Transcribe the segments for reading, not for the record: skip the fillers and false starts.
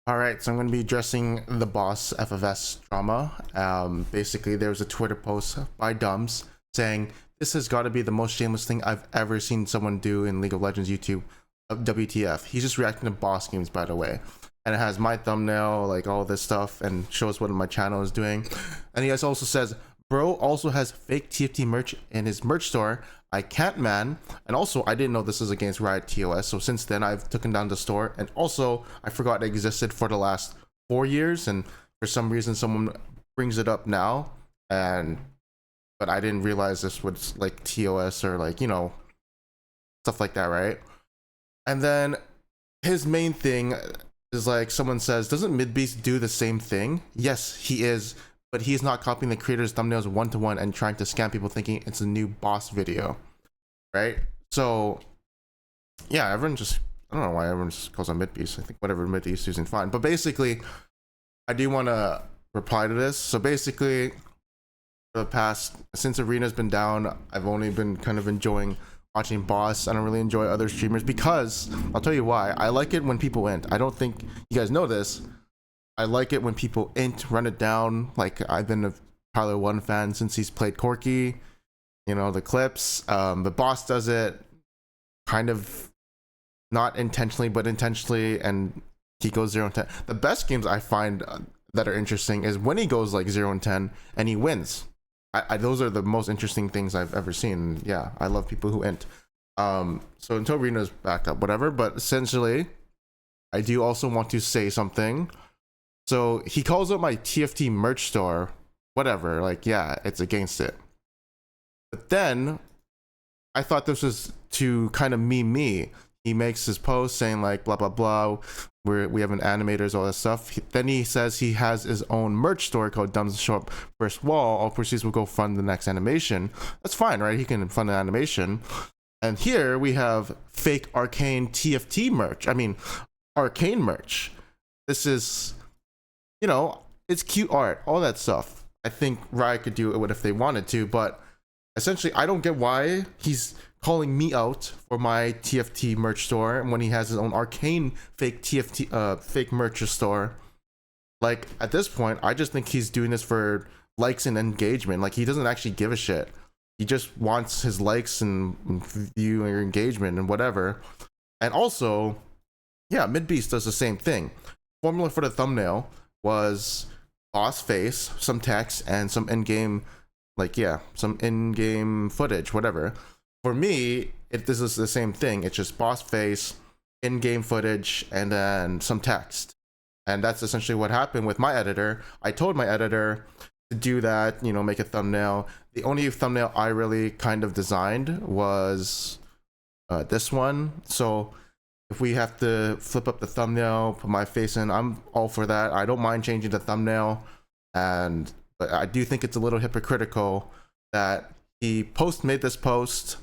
All right, so I'm going to be addressing the boss FFS drama. Basically, there was a Twitter post by Dumbs saying, "This has got to be the most shameless thing I've ever seen someone do in League of Legends YouTube. WTF?" He's just reacting to boss games, by the way. And it has my thumbnail, like all this stuff, and shows what my channel is doing. And he also says, "Bro also has fake TFT merch in his merch store. I can't, man." And also, I didn't know this is against Riot TOS, so since then I've taken down the store. And also, I forgot it existed for the last 4 years, and for some reason someone brings it up now, but I didn't realize this was like TOS or like, you know, stuff like that, right? And then his main thing is like, someone says, "Doesn't MidBeast do the same thing?" Yes, he is, but he's not copying the creator's thumbnails one-to-one and trying to scam people thinking it's a new boss video, right? So yeah, everyone just, I don't know why everyone just calls on MidBeast. I think whatever MidBeast is using, fine. But basically, I do want to reply to this. So basically, for the past, since Arena's been down, I've only been kind of enjoying watching boss. I don't really enjoy other streamers because, I'll tell you why. I like it when people int. I don't think you guys know this. I like it when people int, run it down. Like, I've been a Tyler 1 fan since he's played Corki. You know, the clips. The boss does it kind of not intentionally, but intentionally, and he goes 0-10. The best games I find that are interesting is when he goes like 0-10 and he wins. Those are the most interesting things I've ever seen. Yeah, I love people who int. So until Rena's back up, whatever. But essentially, I do also want to say something. So he calls out my TFT merch store, whatever. Like, yeah, it's against it. But then I thought this was to kind of meme me. He makes his post saying like blah blah blah. We have an animators, all that stuff. Then he says he has his own merch store called Dumbs Show Up First Wall. All proceeds will go fund the next animation. That's fine, right? He can fund an animation. And here we have fake Arcane TFT merch. I mean, Arcane merch. This is, you know, it's cute art, all that stuff. I think Riot could do it if they wanted to, but essentially, I don't get why he's calling me out for my TFT merch store when he has his own Arcane fake TFT fake merch store. Like, at this point, I just think he's doing this for likes and engagement. Like, he doesn't actually give a shit. He just wants his likes and view and engagement and whatever. And also, yeah, MidBeast does the same thing. Formula for the thumbnail was boss face, some text, and some in-game, like, yeah, some in-game footage, whatever. For me, this is the same thing. It's just boss face, in-game footage, and then some text. And that's essentially what happened with my editor. I told my editor to do that, you know, make a thumbnail. The only thumbnail I really kind of designed was this one. So if we have to flip up the thumbnail, put my face in, I'm all for that. I don't mind changing the thumbnail. But I do think it's a little hypocritical that he made this post,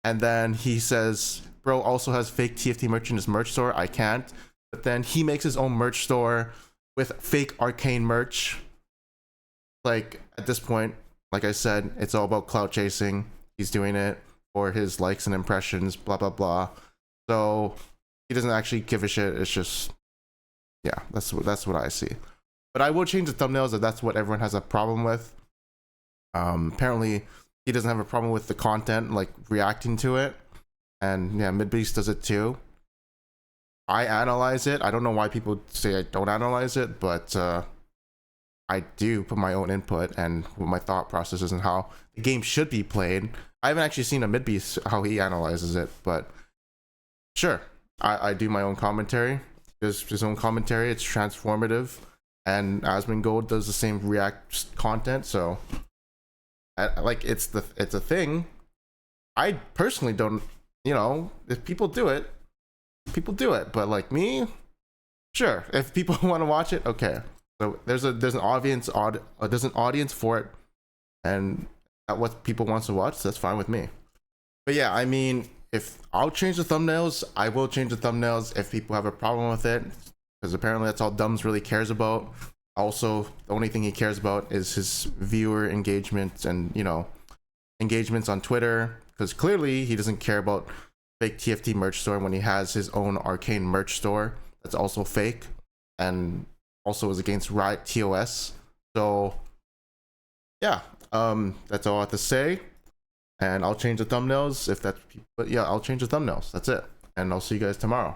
and then he says, "Bro also has fake TFT merch in his merch store. I can't." But then he makes his own merch store with fake Arcane merch. Like, at this point, like I said, it's all about clout chasing. He's doing it for his likes and impressions, blah blah blah. So he doesn't actually give a shit. It's just, yeah, that's what I see. But I will change the thumbnails if that's what everyone has a problem with. Apparently, he doesn't have a problem with the content, like reacting to it. And yeah, MidBeast does it too. I analyze it. I don't know why people say I don't analyze it, but I do put my own input and my thought processes and how the game should be played. I haven't actually seen a MidBeast how he analyzes it, but sure, I do my own commentary. There's his own commentary. It's transformative. And Asmongold does the same React content, so like it's a thing. I personally don't, you know, if people do it, but like me, sure, if people want to watch it, okay. So there's an audience for it, and what people wants to watch, that's fine with me. But yeah, I mean, if I'll change the thumbnails, I will change the thumbnails if people have a problem with it, because apparently that's all Dumbs really cares about. Also, the only thing he cares about is his viewer engagement and, you know, engagements on Twitter, because clearly he doesn't care about fake TFT merch store when he has his own Arcane merch store. that's also fake and also is against Riot TOS. So yeah, that's all I have to say. And I'll change the thumbnails if that's, but yeah, I'll change the thumbnails. That's it. And I'll see you guys tomorrow.